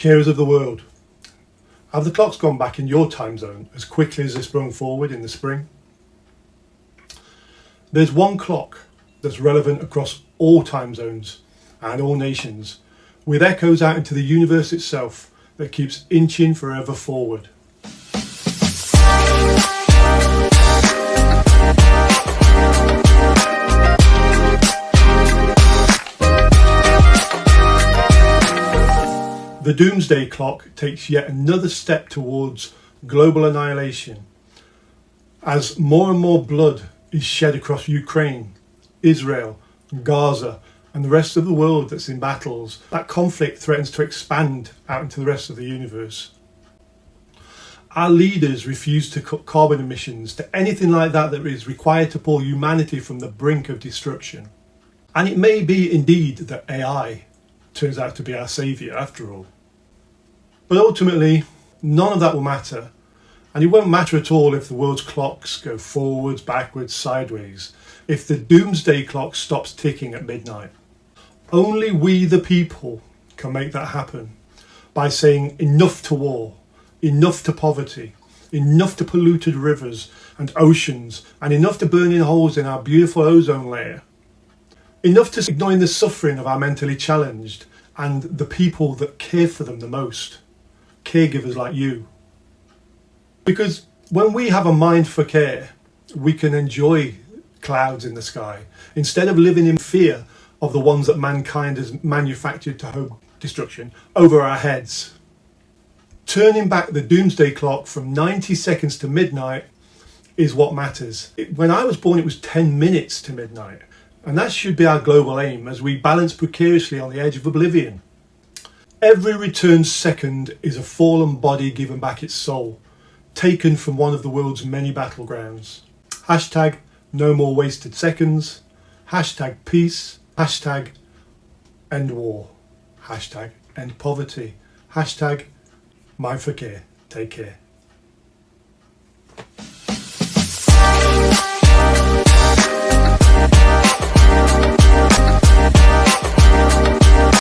Carers of the world, have the clocks gone back in your time zone as quickly as they sprung forward in the spring? There's one clock that's relevant across all time zones and all nations, with echoes out into the universe itself that keeps inching forever forward. The doomsday clock takes yet another step towards global annihilation as more and more blood is shed across Ukraine, Israel, Gaza and the rest of the world that's in battles. That conflict threatens to expand out into the rest of the universe. Our leaders refuse to cut carbon emissions to anything like that is required to pull humanity from the brink of destruction. And it may be indeed that AI turns out to be our saviour after all. But ultimately, none of that will matter. And it won't matter at all if the world's clocks go forwards, backwards, sideways, if the doomsday clock stops ticking at midnight. Only we the people can make that happen by saying enough to war, enough to poverty, enough to polluted rivers and oceans, and enough to burning holes in our beautiful ozone layer. Enough to ignoring the suffering of our mentally challenged and the people that care for them the most. Caregivers like you. Because when we have a mind for care, we can enjoy clouds in the sky instead of living in fear of the ones that mankind has manufactured to home destruction over our heads. Turning back the doomsday clock from 90 seconds to midnight is what matters. When I was born, it was 10 minutes to midnight. And that should be our global aim as we balance precariously on the edge of oblivion. Every returned second is a fallen body given back its soul, taken from one of the world's many battlegrounds. Hashtag no more wasted seconds. Hashtag peace. Hashtag end war. Hashtag end poverty. Hashtag mind for care. Take care.